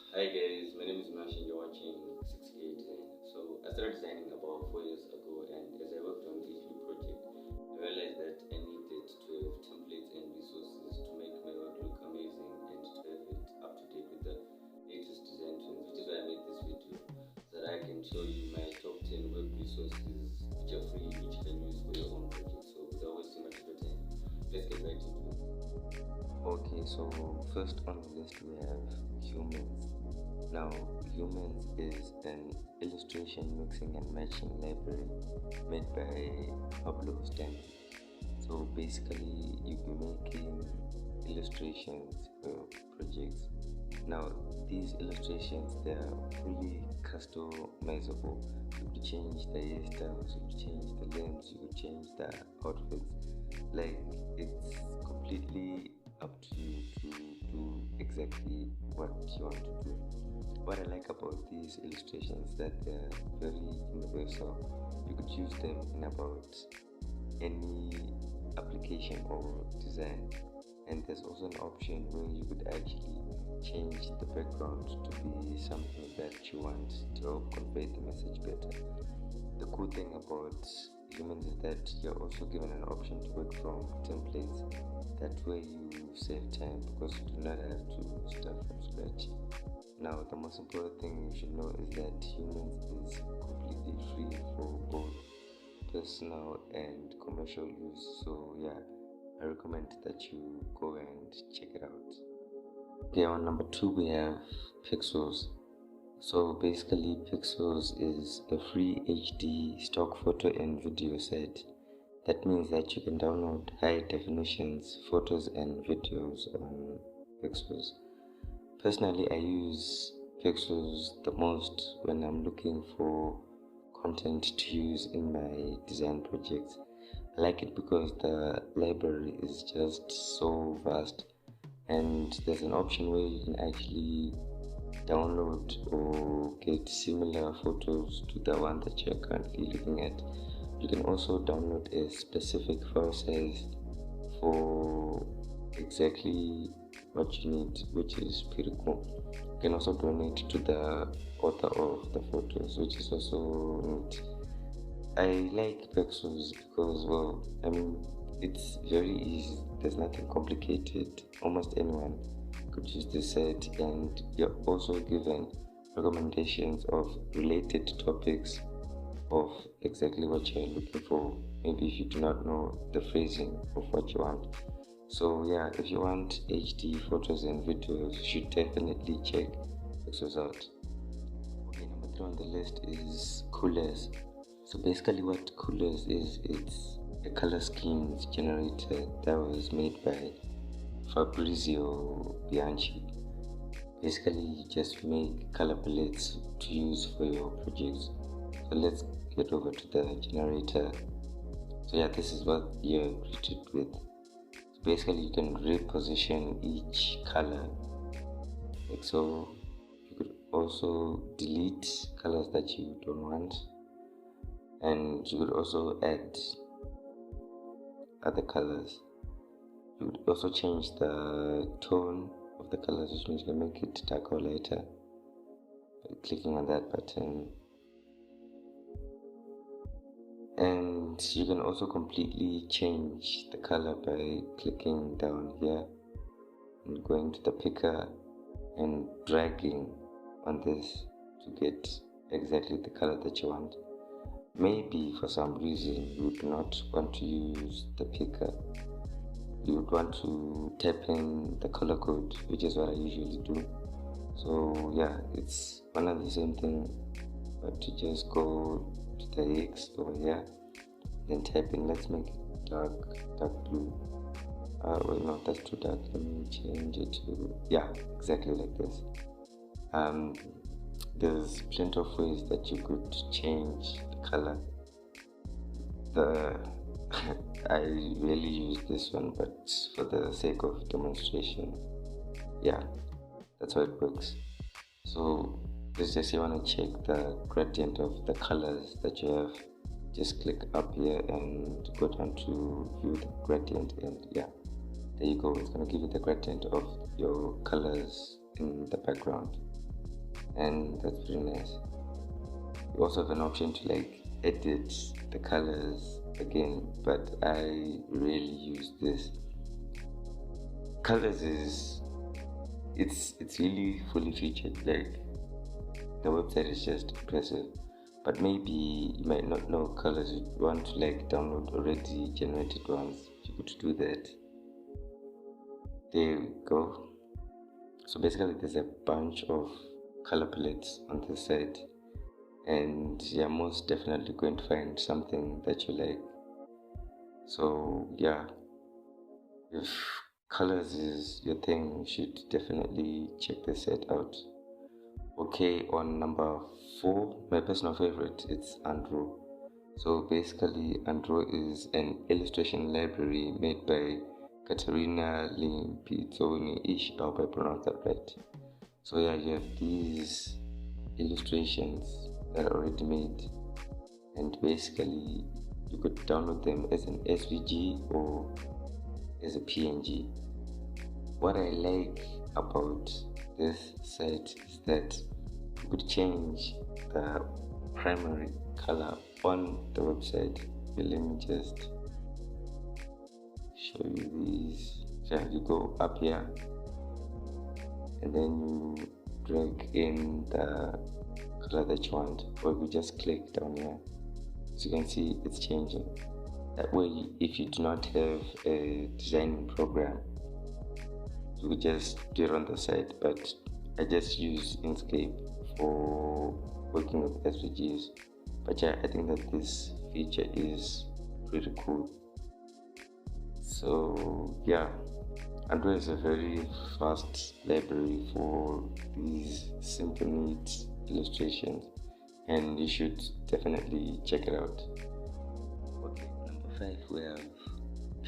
Hi guys, my name is Mash and you're watching 6K10. So I started designing about 4 years ago, and as I worked on each new project, I realized that I needed to have templates and resources to make my work look amazing and to have it up to date with the latest design trends, which is why I made this video, so that I can show you my top 10 web resources which are free, which you can use for your own project. So without wasting much of your time, let's get right into it. Okay, so first on the list we have humans. Now, humans is an illustration mixing and matching library made by Pablo Stanley. So basically, you'll be making illustrations for your projects. Now, these illustrations, they are fully customizable. You could change the hairstyles, you could change the lens, you could change the outfits. Like, it's completely up to you to do exactly what you want to do. What I like about these illustrations is that they're very universal. You could use them in about any application or design, and there's also an option where you could actually change the background to be something that you want to help convey the message better. The cool thing about humans is that you're also given an option to work from templates. That way you save time because you do not have to start from scratch. Now, the most important thing you should know is that humans is completely free for both personal and commercial use. So yeah, I recommend that you go and check it out. Okay, on number 2 we have Pexels. So basically, Pexels is a free HD stock photo and video set. That means that you can download high definitions photos and videos on Pexels. Personally, I use Pexels the most when I'm looking for content to use in my design projects. I like it because the library is just so vast, and there's an option where you can actually download or get similar photos to the one that you're currently looking at. You can also download a specific file size for exactly what you need, which is pretty cool. You can also donate to the author of the photos, which is also neat. I like Pexels because, well, I mean, it's very easy. There's nothing complicated. Almost anyone could use this set, and you're also given recommendations of related topics of exactly what you're looking for. Maybe if you do not know the phrasing of what you want. So yeah, if you want HD photos and videos, you should definitely check Pexels out. Okay, number 3 on the list is Coolors. So basically what Coolors is, it's a color schemes generator that was made by Fabrizio Bianchi. Basically, you just make color palettes to use for your projects. So let's get over to the generator. So yeah, this is what you're greeted with. So basically, you can reposition each color. Like so, you could also delete colors that you don't want, and you could also add other colors. You would also change the tone of the colors, which means you can make it darker or lighter by clicking on that button. And you can also completely change the color by clicking down here and going to the picker and dragging on this to get exactly the color that you want. Maybe for some reason you would not want to use the picker. You would want to type in the color code, which is what I usually do. So yeah, it's one of the same thing, but to just go to the X over here, then type in, let's make it dark blue. Wait, no, that's too dark. Let me change it to, yeah, exactly like this. There's plenty of ways that you could change the color. I really use this one, but for the sake of demonstration, yeah, that's how it works. So let's just say you want to check the gradient of the colors that you have. Just click up here and go down to view the gradient, and yeah, there you go. It's going to give you the gradient of your colors in the background. and that's pretty nice. You also have an option to like edit the colors again, but I rarely use this. Colors is it's really fully featured. Like the website is just impressive, but maybe you might not know colors. You want to like download already generated ones. You could do that. There we go. So basically there's a bunch of color palettes on this site, and you're most definitely going to find something that you like. So yeah, if colors is your thing, you should definitely check this site out. Okay, on number 4, my personal favorite, it's unDraw. So basically unDraw is an illustration library made by Katerina Limpizzoni-ish, I hope I pronounced that right. So yeah, you have these illustrations that are already made, and basically you could download them as an SVG or as a PNG. What I like about this site is that you could change the primary color on the website. Okay, let me just show you these. So you go up here and then you drag in the color that you want, or you just click down here. As you can see, it's changing. That way, if you do not have a designing program, you would just do it on the side. But I just use Inkscape for working with SVGs. But yeah, I think that this feature is pretty cool. So yeah, unDraw is a very fast library for these simple needs illustrations, and you should definitely check it out. Okay, number 5, we have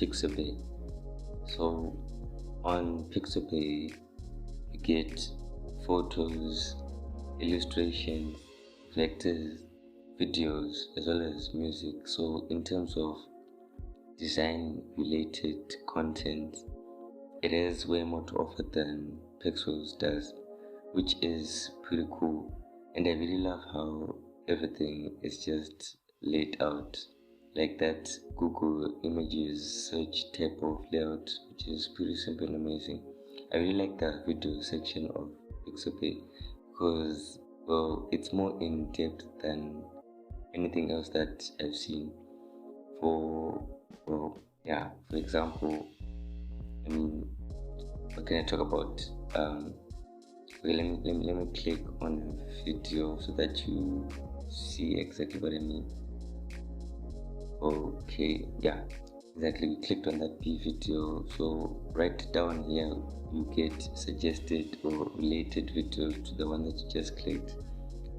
Pixabay. So on Pixabay you get photos, illustrations, vectors, videos, as well as music. So in terms of design related content, it has way more to offer than Pexels does, which is pretty cool. And I really love how everything is just laid out like that Google Images search type of layout, which is pretty simple and amazing. I really like the video section of Pixabay because, well, it's more in depth than anything else that I've seen. For example, what can I talk about? Okay, let me click on a video so that you see exactly what I mean. Okay, yeah, exactly. We clicked on that B video, so right down here you get suggested or related videos to the one that you just clicked,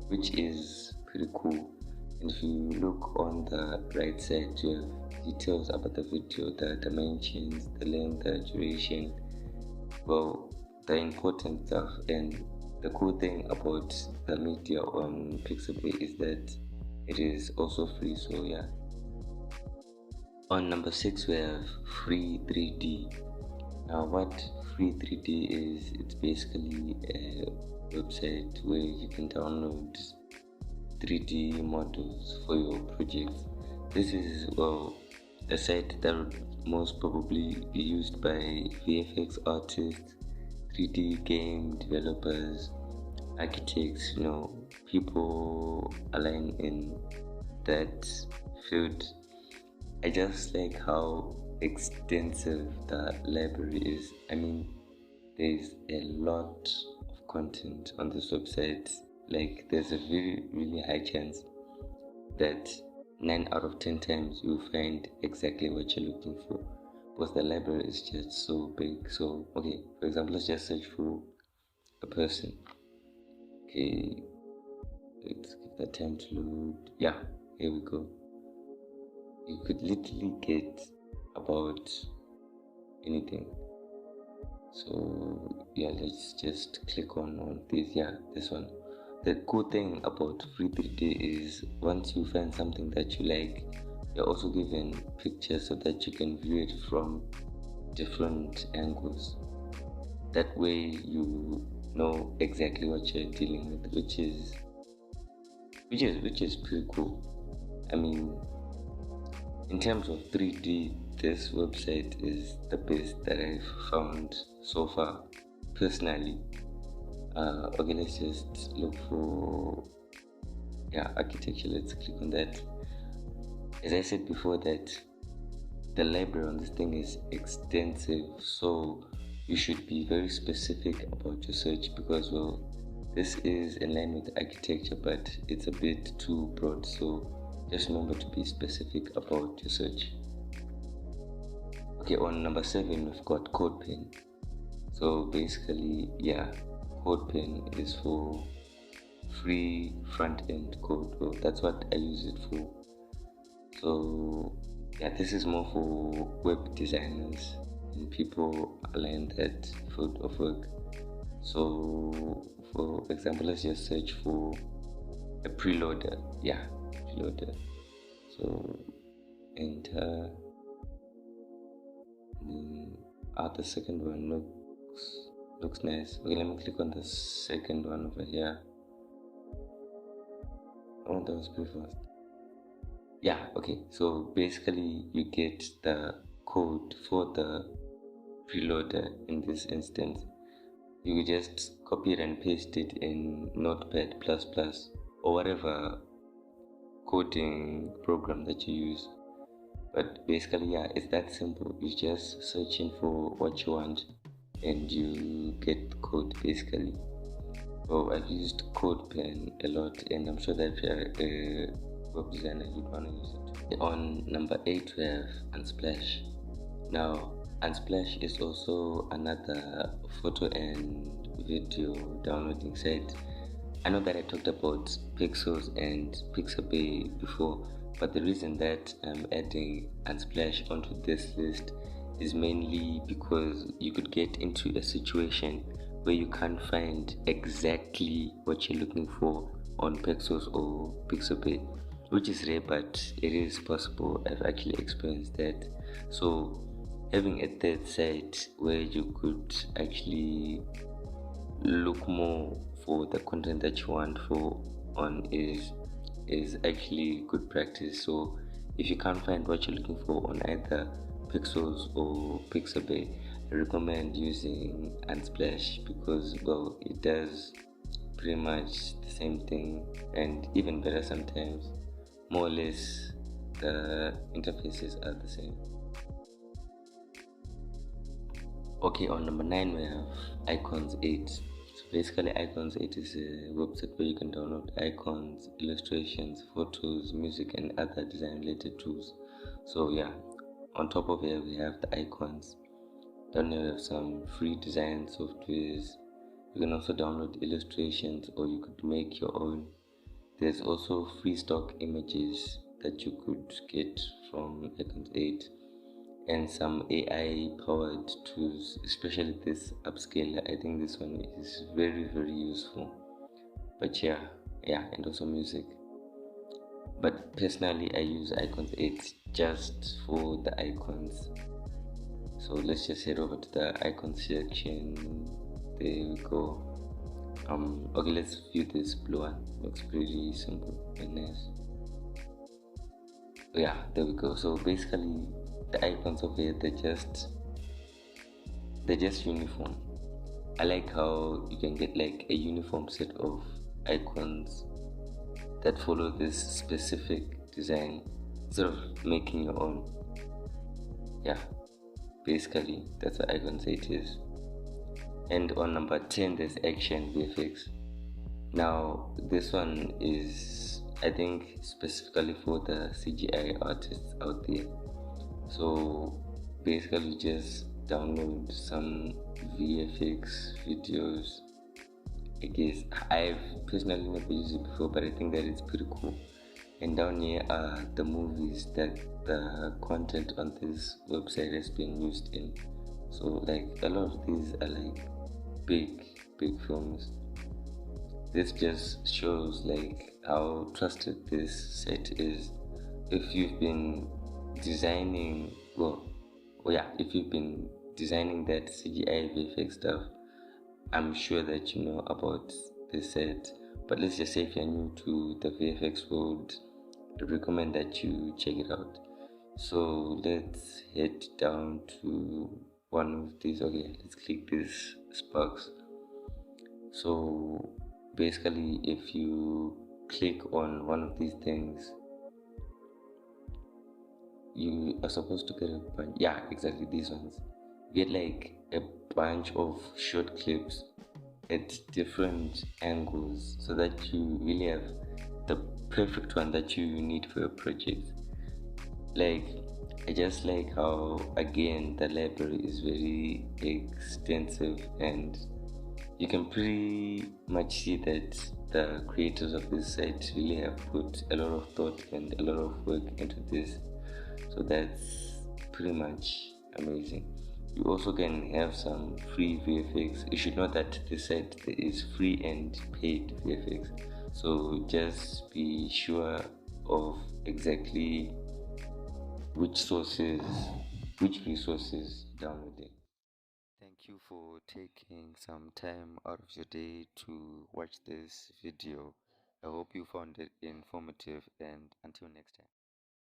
which is pretty cool. And if you look on the right side, you have details about the video, the dimensions, the length, the duration, well, the important stuff. And the cool thing about the media on Pixabay is that it is also free. So yeah. On number 6, we have Free 3D. Now, what Free 3D is, it's basically a website where you can download 3D models for your projects. This is, well, a site that would most probably be used by VFX artists, 3D game developers, architects, people aligned in that field. I just like how extensive the library is. I mean, there's a lot of content on this website. Like, there's a really high chance that 9 out of 10 times you'll find exactly what you're looking for, because the library is just so big. So okay, for example, let's just search for a person. Okay, let's give that time to load. Yeah, here we go. You could literally get about anything. So yeah, let's just click on this. Yeah, this one. The cool thing about Free 3D is once you find something that you like, you're also given pictures so that you can view it from different angles. That way you know exactly what you're dealing with, which is pretty cool. I mean, in terms of 3D, this website is the best that I've found so far, personally. Okay, let's just look for architecture. Let's click on that. As I said before, that the library on this thing is extensive, so you should be very specific about your search, because well, this is in line with architecture, but it's a bit too broad, so just remember to be specific about your search. Okay, on number 7 we've got Codepen. So basically, Codepen is for free front-end code. Well, that's what I use it for. So this is more for web designers and people aligned that field of work. So for example, let's just search for a preloader. Preloader. So enter. The second one looks nice. Okay, let me click on the second one over here. Oh, that was pretty fast. Okay, so basically you get the code for the preloader. In this instance, you just copy it and paste it in Notepad++ or whatever coding program that you use. But basically, it's that simple. You just searching for what you want and you get the code basically. So I've used Codepen a lot, and I'm sure that if you're a web designer, you'd want to use it. On number 8 we have Unsplash. Now Unsplash is also another photo and video downloading site. I know that I talked about Pexels and Pixabay before, but the reason that I'm adding Unsplash onto this list is mainly because you could get into a situation where you can't find exactly what you're looking for on Pexels or Pixabay, which is rare, but it is possible. I've actually experienced that. So having a third site where you could actually look more for the content that you want on is actually good practice. So if you can't find what you're looking for on either Pexels or Pixabay, I recommend using Unsplash, because well, it does pretty much the same thing and even better sometimes. More or less the interfaces are the same. Okay, on number 9 we have Icons 8. So basically, Icons 8 is a website where you can download icons, illustrations, photos, music, and other design related tools. So on top of it we have the icons. Then you have some free design softwares. You can also download illustrations, or you could make your own. There's also free stock images that you could get from Icons 8, and some AI powered tools, especially this upscaler. I think this one is very, very useful. But and also music. But personally, I use Icons 8 just for the icons. So let's just head over to the icons section. There we go. Okay, let's view this blue one. Looks pretty simple and nice. There we go. So basically, the icons of it, they're just uniform. I like how you can get like a uniform set of icons that follow this specific design instead of making your own. Basically that's what Icons 8 is. And on number 10 there's Actionvfx. Now this one is, I think, specifically for the CGI artists out there. So basically just download some VFX videos. I guess I've personally never used it before, but I think that it's pretty cool. And down here are the movies that the content on this website has been used in. So like a lot of these are like big films. This just shows like how trusted this site is. If you've been designing, if you've been designing that CGI VFX stuff, I'm sure that you know about this set, but let's just say if you're new to the VFX world, I recommend that you check it out. So let's head down to one of these. Okay, let's click this sparks. So basically, if you click on one of these things, you are supposed to get a bunch. Yeah, exactly, these ones. You get like a bunch of short clips at different angles so that you really have the perfect one that you need for your project. Like, I just like how again the library is very extensive, and you can pretty much see that the creators of this site really have put a lot of thought and a lot of work into this. So that's pretty much amazing. You also can have some free VFX. You should know that this site there is free and paid VFX. So just be sure of exactly which sources, which resources downloading. Thank you for taking some time out of your day to watch this video. I hope you found it informative, and until next time.